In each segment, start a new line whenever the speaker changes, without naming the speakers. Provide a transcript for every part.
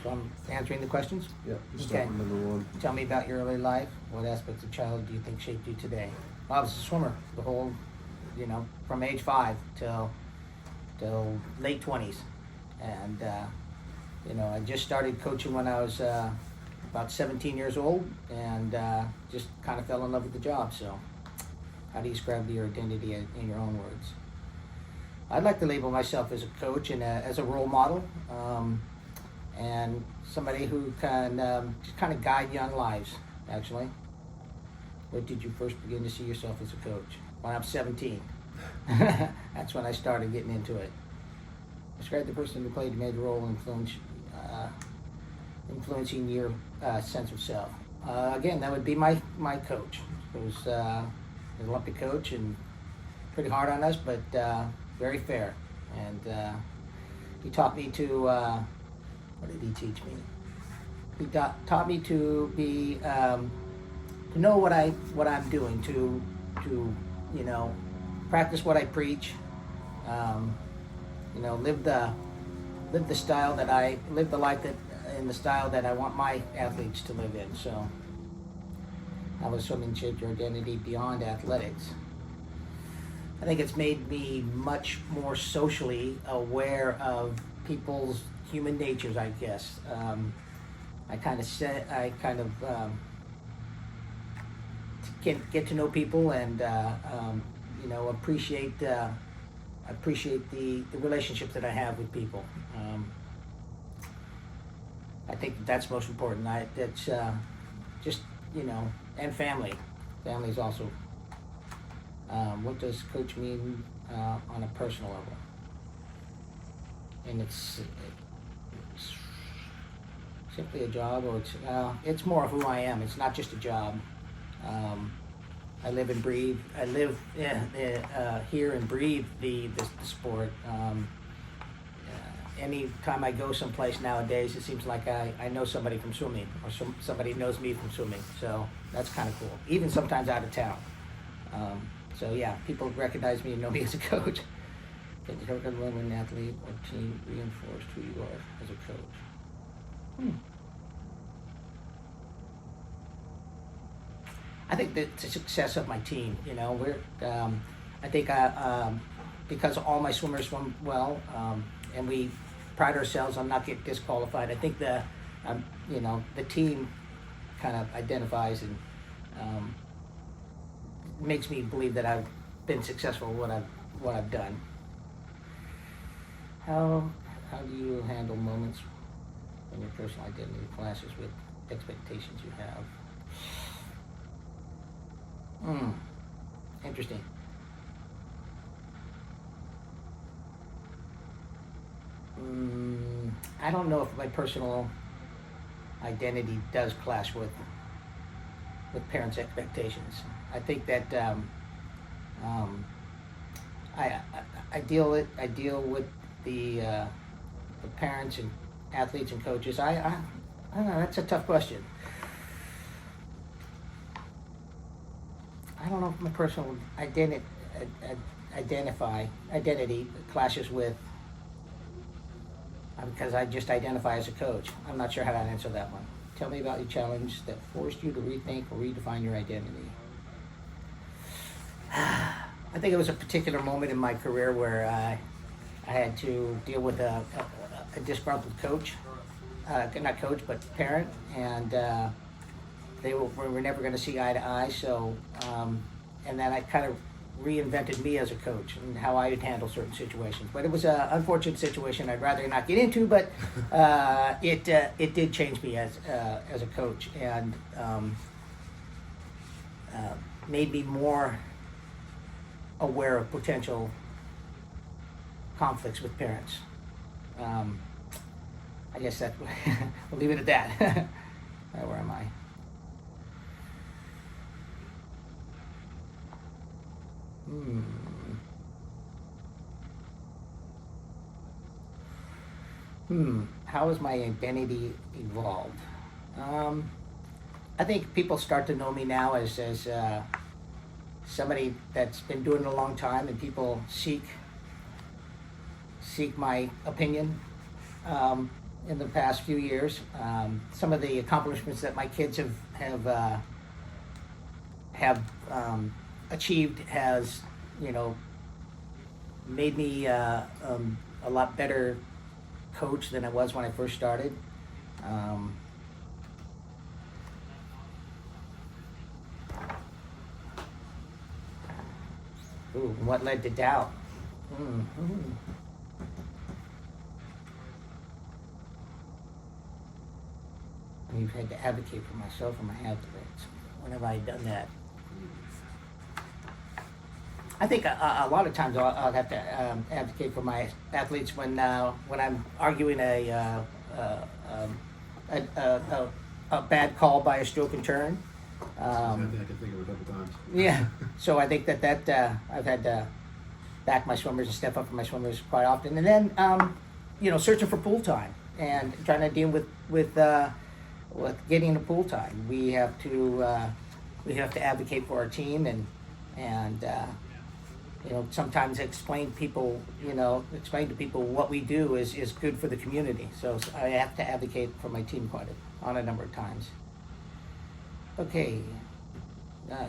So I'm answering the questions?
Yeah, you
Okay.
start with number one.
Tell me about your early life. What aspects of childhood do you think shaped you today? Well, I was a swimmer the whole, from age 5 till late 20s. And, I just started coaching when I was about 17 years old and just kind of fell in love with the job. So how do you describe your identity in your own words? I'd like to label myself as a coach and as a role model, and somebody who can just kind of guide young lives, actually. Where did you first begin to see yourself as a coach? When I was 17. That's when I started getting into it. Describe the person who played a major role in influencing your sense of self. Again, that would be my coach. He was an Olympic coach and pretty hard on us, but very fair. And he taught me to, what did he teach me? He taught me to be, to know what I'm doing, to practice what I preach, live the style that live the life that in the style that I want my athletes to live in. So, how has swimming shaped your identity beyond athletics? I think it's made me much more socially aware of people's human natures, I guess. I kind of get to know people and appreciate the relationships that I have with people. I think that's most important. That's just and family. Family is also. What does coach mean on a personal level? And it's simply a job, or it's more of who I am. It's not just a job. I live and breathe. I live here and breathe the sport. Anytime I go someplace nowadays, it seems like I know somebody from swimming, or somebody knows me from swimming. So that's kind of cool. Even sometimes out of town. So yeah, people recognize me and know me as a coach. Can you help when an athlete or team reinforced who you are as a coach? I think that the success of my team, I think because all my swimmers swim well, and we pride ourselves on not getting disqualified. I think the team kind of identifies and makes me believe that I've been successful in what I've done. How do you handle moments when your personal identity clashes with expectations you have? Interesting. I don't know if my personal identity does clash with parents' expectations. I think that I deal with the parents and athletes and coaches. I don't know. That's a tough question. I don't know if my personal identity clashes with, because I just identify as a coach. I'm not sure how to answer that one. Tell me about your challenge that forced you to rethink or redefine your identity. I think it was a particular moment in my career where I had to deal with a disgruntled coach, not coach, but parent, and we were never going to see eye to eye. So, and then I kind of reinvented me as a coach and how I would handle certain situations. But it was an unfortunate situation I'd rather not get into, but it did change me as a coach, and made me more aware of potential conflicts with parents. I guess that we'll leave it at that. Where am I? How has my identity evolved? I think people start to know me now as somebody that's been doing it a long time, and people seek my opinion. in the past few years. Some of the accomplishments that my kids have achieved has, you know, made me a lot better coach than I was when I first started. What led to doubt? Mm-hmm. We've had to advocate for myself and my athletes. When have I done that? I think a lot of times I'll have to advocate for my athletes when I'm arguing a bad call by a stroke and turn.
I can think of a couple times.
Yeah, so I think that I've had to back my swimmers and step up for my swimmers quite often, and then searching for pool time and trying to deal with getting the pool time. We have to advocate for our team and sometimes explain to people what we do is good for the community. So I have to advocate for my team on a number of times. Okay,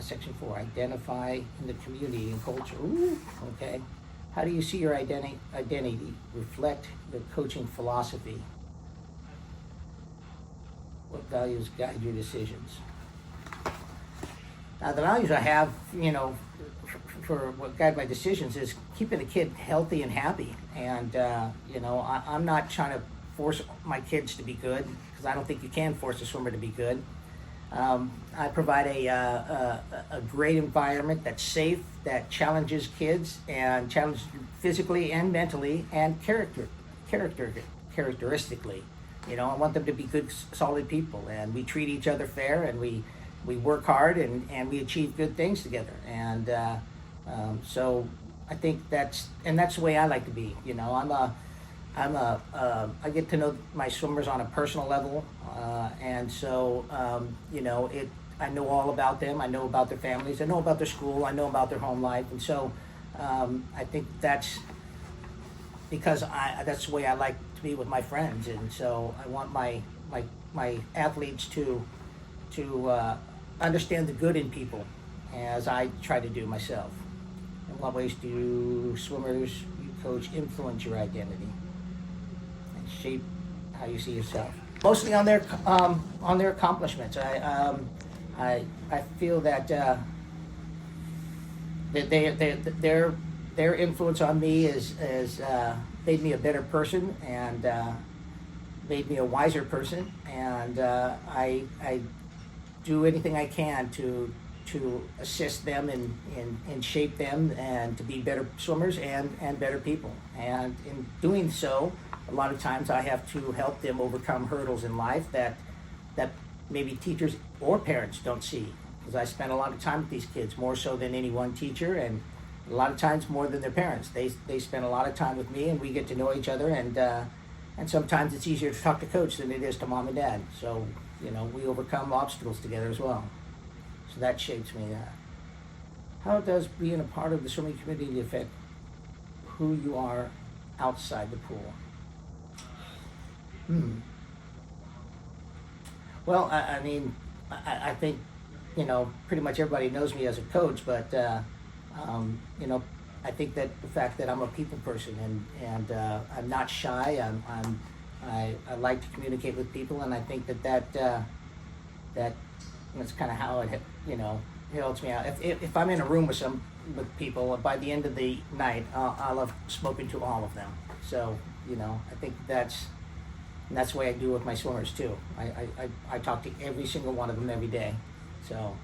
section 4, identify in the community and culture. Ooh, okay. How do you see your identity reflect your coaching philosophy? What values guide your decisions? Now, the values I have, for what guide my decisions is keeping the kid healthy and happy. And, I'm not trying to force my kids to be good, because I don't think you can force a swimmer to be good. I provide a great environment that's safe, that challenges kids and challenges physically and mentally and characteristically. I want them to be good, solid people, and we treat each other fair, and we work hard, and we achieve good things together. And so I think that's the way I like to be. I get to know my swimmers on a personal level, and so I know all about them. I know about their families. I know about their school. I know about their home life, and so I think that's because that's the way I like to be with my friends, and so I want my athletes to understand the good in people, as I try to do myself. In what ways do swimmers you coach influence your identity and shape how you see yourself? Mostly on their accomplishments. I feel that their influence on me is made me a better person and made me a wiser person, and I do anything I can to assist them and shape them and to be better swimmers and better people. And in doing so, a lot of times I have to help them overcome hurdles in life that maybe teachers or parents don't see, because I spend a lot of time with these kids, more so than any one teacher, and a lot of times more than their parents. They spend a lot of time with me, and we get to know each other, and sometimes it's easier to talk to coach than it is to mom and dad. So we overcome obstacles together as well. So that shapes me. How does being a part of the swimming community affect who you are outside the pool? Well, I think, pretty much everybody knows me as a coach, but, I think that the fact that I'm a people person and I'm not shy, I like to communicate with people, and I think that's kind of how it helps me out. If I'm in a room with people, by the end of the night, I'll have spoken to all of them. So, I think that's the way I do with my swimmers too. I talk to every single one of them every day. So,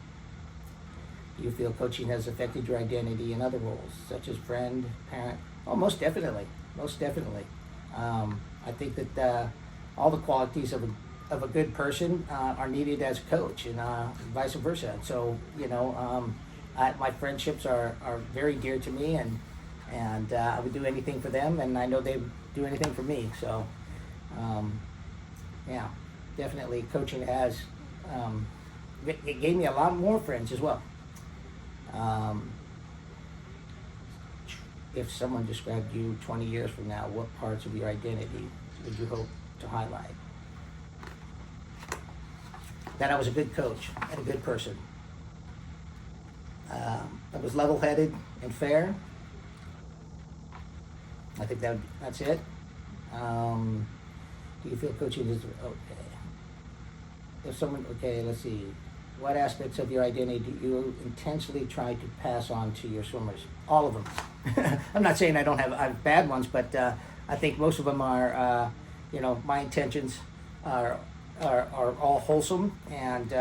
do you feel coaching has affected your identity in other roles, such as friend, parent? Oh, most definitely. Most definitely. I think that all the qualities of a good person are needed as a coach, and vice versa. So, my friendships are very dear to me, and I would do anything for them, and I know they would do anything for me. So, yeah, definitely coaching has, it gave me a lot more friends as well. If someone described you 20 years from now, what parts of your identity would you hope to highlight? That I was a good coach and a good person. I was level-headed and fair. I think that's it. Do you feel coaching is okay? If someone, okay, let's see. What aspects of your identity do you intentionally try to pass on to your swimmers? All of them. I'm not saying I have bad ones, but I think most of them are, my intentions are all wholesome, and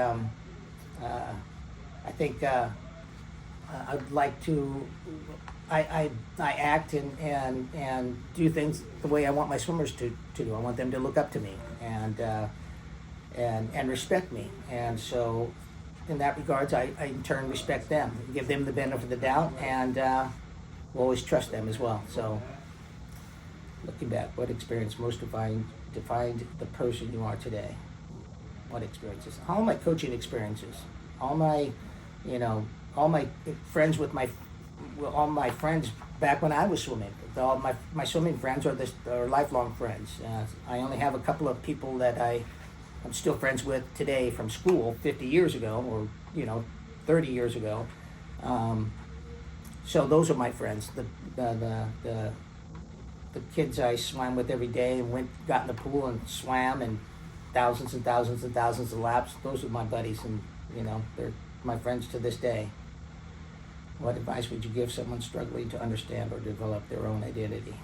I think I'd like to. I act and do things the way I want my swimmers to do. I want them to look up to me and respect me. And so, in that regards, I in turn respect them, give them the benefit of the doubt, and will always trust them as well. So, looking back, what experience most defined the person you are today? What experiences? All my coaching experiences, all my friends all my friends back when I was swimming. All my swimming friends are lifelong friends. I only have a couple of people that I'm still friends with today from school 50 years ago, or 30 years ago. So those are my friends. The kids I swam with every day and got in the pool and swam and thousands and thousands and thousands of laps. Those are my buddies, and they're my friends to this day. What advice would you give someone struggling to understand or develop their own identity?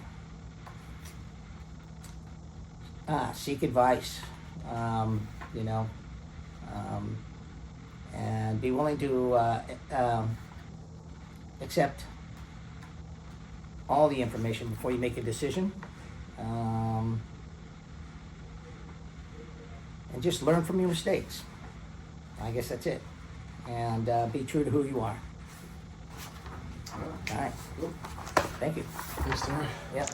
Seek advice, and be willing to accept all the information before you make a decision. And just learn from your mistakes. I guess that's it. And be true to who you are. All right. Thank you.
Thanks, Tara.
Yep.